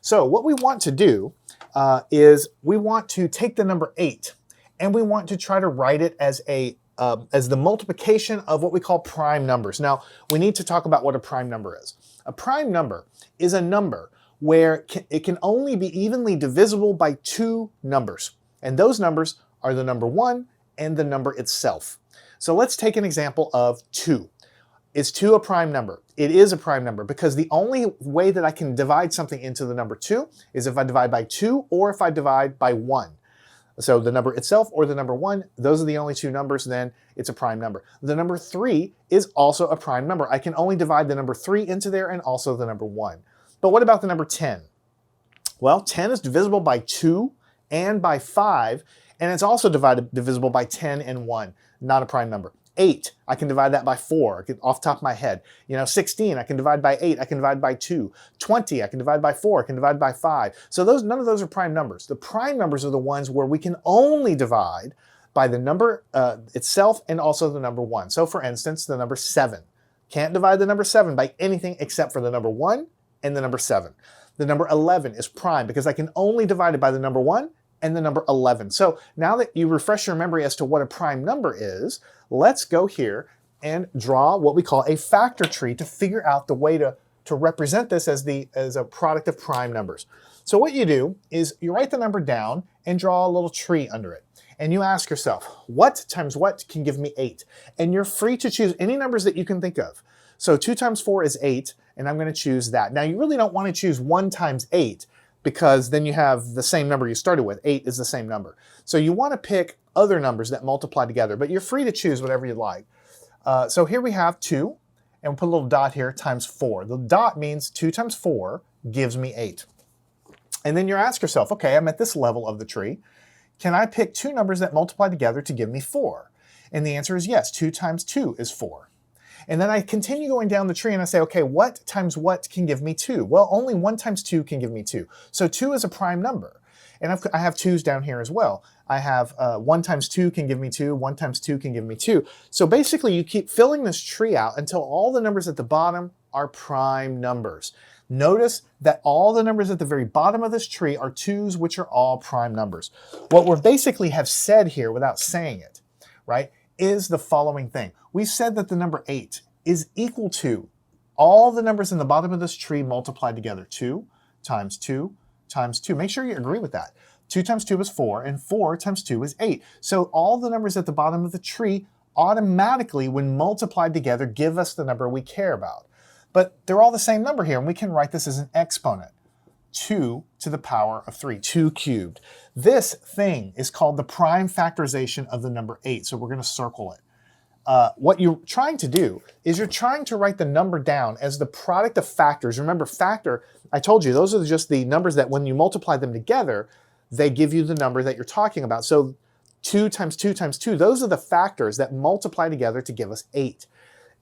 So what we want to do is we want to take the number 8 and we want to try to write it as the multiplication of what we call prime numbers. Now, we need to talk about what a prime number is. A prime number is a number where it can only be evenly divisible by 2 numbers. And those numbers are the number 1 and the number itself. So let's take an example of 2. Is 2 a prime number? It is a prime number because the only way that I can divide something into the number 2 is if I divide by 2 or if I divide by 1. So the number itself or the number 1, those are the only 2 numbers, then it's a prime number. The number 3 is also a prime number. I can only divide the number 3 into there and also the number 1. But what about the number 10? Well, 10 is divisible by 2 and by 5, and it's also divisible by 10 and 1, not a prime number. 8, I can divide that by 4, off the top of my head. 16, I can divide by 8, I can divide by 2. 20, I can divide by 4, I can divide by 5. So none of those are prime numbers. The prime numbers are the ones where we can only divide by the number itself and also the number 1. So for instance, the number 7. Can't divide the number 7 by anything except for the number 1 and the number 7. The number 11 is prime because I can only divide it by the number 1 and the number 11. So now that you refresh your memory as to what a prime number is, let's go here and draw what we call a factor tree to figure out the way to represent this as a product of prime numbers. So what you do is you write the number down and draw a little tree under it. And you ask yourself, what times what can give me 8? And you're free to choose any numbers that you can think of. So 2 times 4 is 8, and I'm going to choose that. Now you really don't want to choose 1 times 8, because then you have the same number you started with. 8 is the same number. So you want to pick other numbers that multiply together, but you're free to choose whatever you like. So here we have 2, and we'll put a little dot here, times 4. The dot means 2 times 4 gives me 8. And then you ask yourself, okay, I'm at this level of the tree. Can I pick 2 numbers that multiply together to give me 4? And the answer is yes, 2 times 2 is 4. And then I continue going down the tree and I say, okay, what times what can give me 2? Well, only 1 times 2 can give me 2. So 2 is a prime number. And I have 2's down here as well. I have 1 times 2 can give me 2, 1 times 2 can give me 2. So basically you keep filling this tree out until all the numbers at the bottom are prime numbers. Notice that all the numbers at the very bottom of this tree are 2's, which are all prime numbers. What we basically have said here without saying it, right, is the following thing. We said that the number 8 is equal to all the numbers in the bottom of this tree multiplied together. 2 times 2 times 2. Make sure you agree with that. 2 times 2 is 4, and 4 times 2 is 8. So all the numbers at the bottom of the tree automatically, when multiplied together, give us the number we care about. But they're all the same number here, and we can write this as an exponent. 2 to the power of 3, 2 cubed. This thing is called the prime factorization of the number 8, so we're going to circle it. What you're trying to do is you're trying to write the number down as the product of factors. Remember, factor, I told you, those are just the numbers that when you multiply them together, they give you the number that you're talking about. So 2 times 2 times 2, those are the factors that multiply together to give us 8.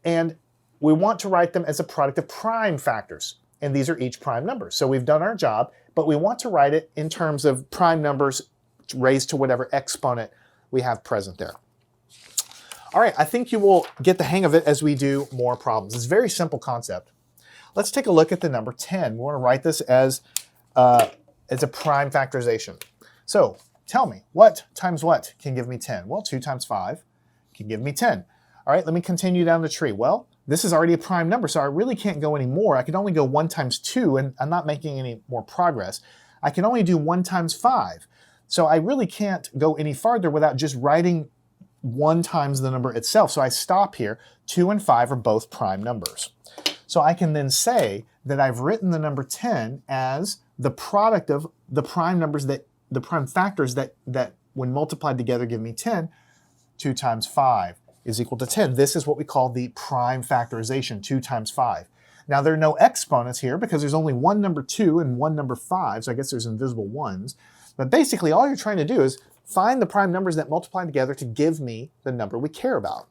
And we want to write them as a product of prime factors. And these are each prime numbers. So we've done our job, but we want to write it in terms of prime numbers raised to whatever exponent we have present there. All right, I think you will get the hang of it as we do more problems. It's a very simple concept. Let's take a look at the number 10. We want to write this as a prime factorization. So tell me, what times what can give me 10? Well, 2 times 5 can give me 10. All right, let me continue down the tree. Well, this is already a prime number, so I really can't go any more. I can only go 1 times 2, and I'm not making any more progress. I can only do 1 times 5. So I really can't go any farther without just writing 1 times the number itself. So I stop here. 2 and 5 are both prime numbers. So I can then say that I've written the number 10 as the product of the prime numbers the prime factors that when multiplied together give me 10. 2 times 5 is equal to 10. This is what we call the prime factorization, 2 times 5. Now there are no exponents here because there's only one number 2 and one number 5, so I guess there's invisible ones. But basically all you're trying to do is find the prime numbers that multiply together to give me the number we care about.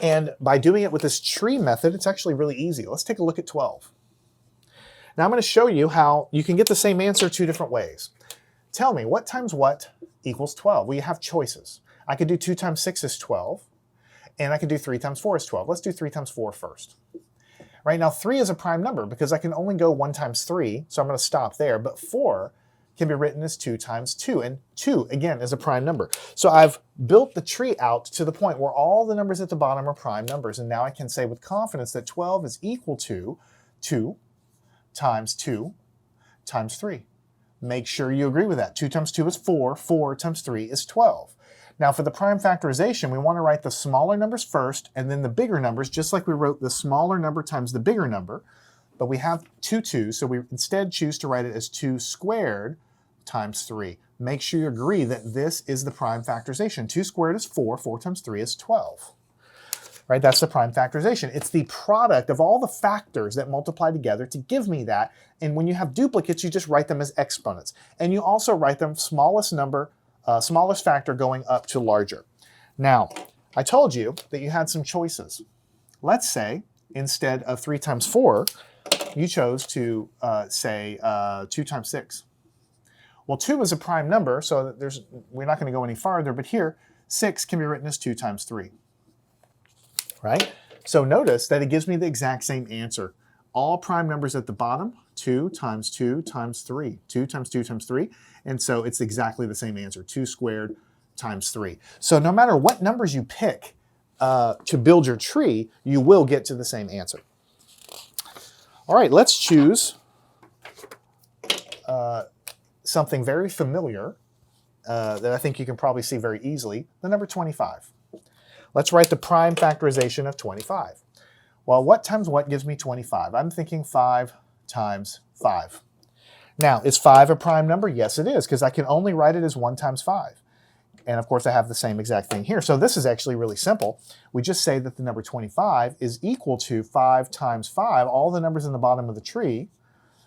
And by doing it with this tree method, it's actually really easy. Let's take a look at 12. Now I'm going to show you how you can get the same answer 2 different ways. Tell me, what times what equals 12? Well, you have choices. I could do 2 times 6 is 12, and I could do 3 times 4 is 12. Let's do 3 times 4 first. Right now, 3 is a prime number because I can only go 1 times 3, so I'm going to stop there. But 4 can be written as 2 times 2, and 2, again, is a prime number. So I've built the tree out to the point where all the numbers at the bottom are prime numbers, and now I can say with confidence that 12 is equal to 2 times 2 times 3. Make sure you agree with that. 2 times 2 is 4, 4 times 3 is 12. Now for the prime factorization, we want to write the smaller numbers first and then the bigger numbers, just like we wrote the smaller number times the bigger number. But we have 2 2's, so we instead choose to write it as 2 squared times 3. Make sure you agree that this is the prime factorization. 2 squared is 4, 4 times 3 is 12. Right, that's the prime factorization. It's the product of all the factors that multiply together to give me that. And when you have duplicates, you just write them as exponents. And you also write them smallest factor going up to larger. Now, I told you that you had some choices. Let's say instead of 3 times 4, you chose to say 2 times 6. Well, 2 is a prime number, so we're not going to go any farther, but here, 6 can be written as 2 times 3. Right? So notice that it gives me the exact same answer. All prime numbers at the bottom, 2 times 2 times 3. 2 times 2 times 3. And so it's exactly the same answer, 2 squared times 3. So no matter what numbers you pick to build your tree, you will get to the same answer. All right, let's choose something very familiar that I think you can probably see very easily, the number 25. Let's write the prime factorization of 25. Well, what times what gives me 25? I'm thinking 5 times 5. Now, is 5 a prime number? Yes, it is, because I can only write it as 1 times 5. And of course, I have the same exact thing here. So this is actually really simple. We just say that the number 25 is equal to 5 times 5, all the numbers in the bottom of the tree,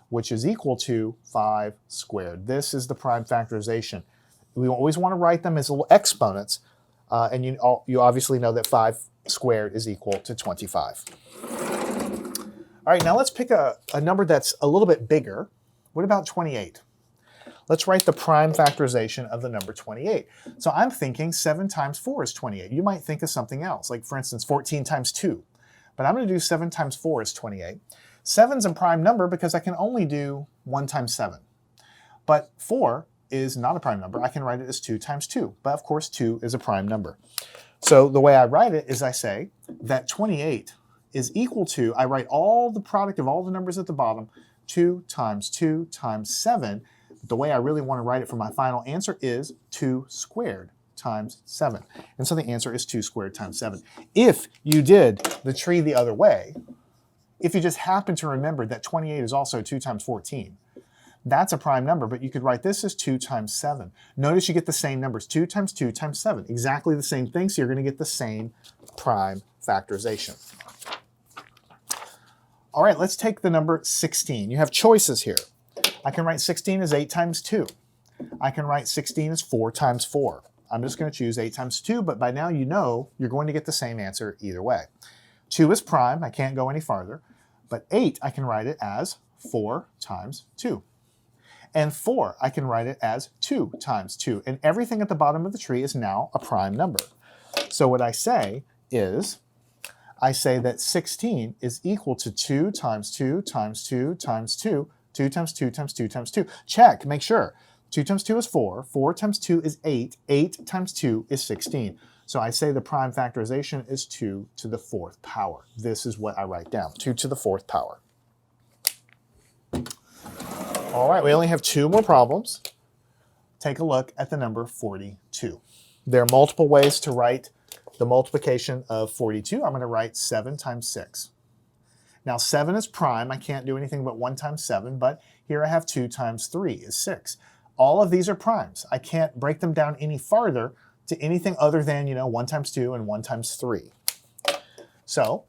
which is equal to 5 squared. This is the prime factorization. We always want to write them as little exponents. And you obviously know that 5 squared is equal to 25. All right, now let's pick a number that's a little bit bigger. What about 28? Let's write the prime factorization of the number 28. So I'm thinking 7 times 4 is 28. You might think of something else, like for instance 14 times 2. But I'm going to do 7 times 4 is 28. 7's a prime number because I can only do 1 times 7. But 4 is not a prime number. I can write it as 2 times 2. But of course 2 is a prime number. So the way I write it is I say that 28 is equal to, I write all the product of all the numbers at the bottom, 2 times 2 times 7. The way I really want to write it for my final answer is 2 squared times 7. And so the answer is 2 squared times 7. If you did the tree the other way, if you just happen to remember that 28 is also 2 times 14, that's a prime number, but you could write this as 2 times 7. Notice you get the same numbers, 2 times 2 times 7. Exactly the same thing, so you're going to get the same prime factorization. All right, let's take the number 16. You have choices here. I can write 16 as 8 times 2. I can write 16 as 4 times 4. I'm just going to choose 8 times 2, but by now you know you're going to get the same answer either way. 2 is prime. I can't go any farther. But 8, I can write it as 4 times 2. And 4, I can write it as 2 times 2. And everything at the bottom of the tree is now a prime number. So what I say is, I say that 16 is equal to 2 times 2 times 2 times 2, 2 times 2 times 2 times 2. Check, make sure. 2 times 2 is 4, 4 times 2 is 8, 8 times 2 is 16. So I say the prime factorization is 2 to the 4th power. This is what I write down, 2 to the 4th power. All right, we only have 2 more problems. Take a look at the number 42. There are multiple ways to write the multiplication of 42. I'm going to write 7 times 6. Now 7 is prime. I can't do anything but 1 times 7, but here I have 2 times 3 is 6. All of these are primes. I can't break them down any farther to anything other than, 1 times 2 and 1 times 3. So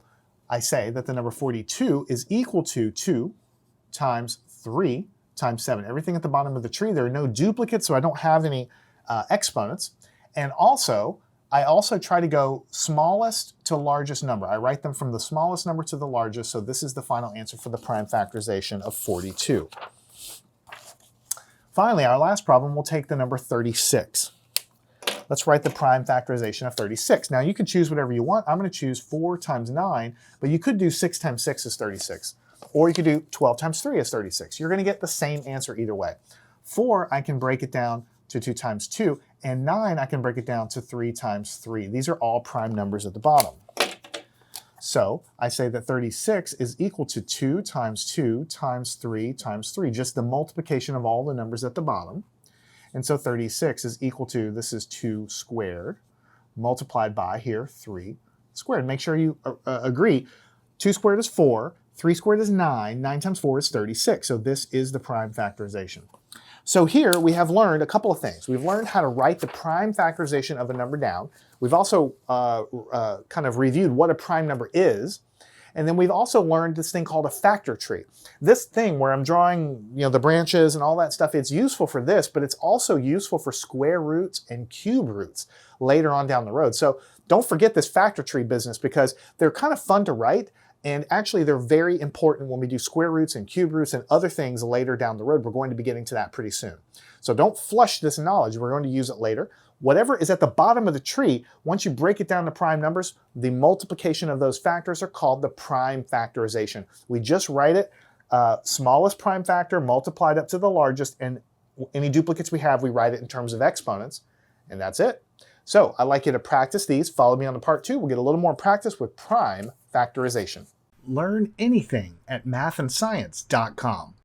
I say that the number 42 is equal to 2 times 3 times 7. Everything at the bottom of the tree, there are no duplicates, so I don't have any exponents. And also, I also try to go smallest to largest number. I write them from the smallest number to the largest, so this is the final answer for the prime factorization of 42. Finally, our last problem, we'll take the number 36. Let's write the prime factorization of 36. Now you can choose whatever you want. I'm going to choose 4 times 9, but you could do 6 times 6 is 36. Or you could do 12 times 3 is 36. You're going to get the same answer either way. 4, I can break it down to 2 times 2, and 9, I can break it down to 3 times 3. These are all prime numbers at the bottom. So I say that 36 is equal to 2 times 2 times 3 times 3, just the multiplication of all the numbers at the bottom. And so 36 is equal to, this is 2 squared, multiplied by here 3 squared. Make sure you agree. 2 squared is 4, 3 squared is 9, 9 times 4 is 36. So this is the prime factorization. So here we have learned a couple of things. We've learned how to write the prime factorization of a number down. We've also kind of reviewed what a prime number is. And then we've also learned this thing called a factor tree. This thing where I'm drawing, the branches and all that stuff, it's useful for this, but it's also useful for square roots and cube roots later on down the road. So don't forget this factor tree business because they're kind of fun to write. And actually, they're very important when we do square roots and cube roots and other things later down the road. We're going to be getting to that pretty soon. So don't flush this knowledge. We're going to use it later. Whatever is at the bottom of the tree, once you break it down to prime numbers, the multiplication of those factors are called the prime factorization. We just write it, smallest prime factor multiplied up to the largest, and any duplicates we have, we write it in terms of exponents, and that's it. So I'd like you to practice these. Follow me on to part 2. We'll get a little more practice with prime factorization. Learn anything at mathandscience.com.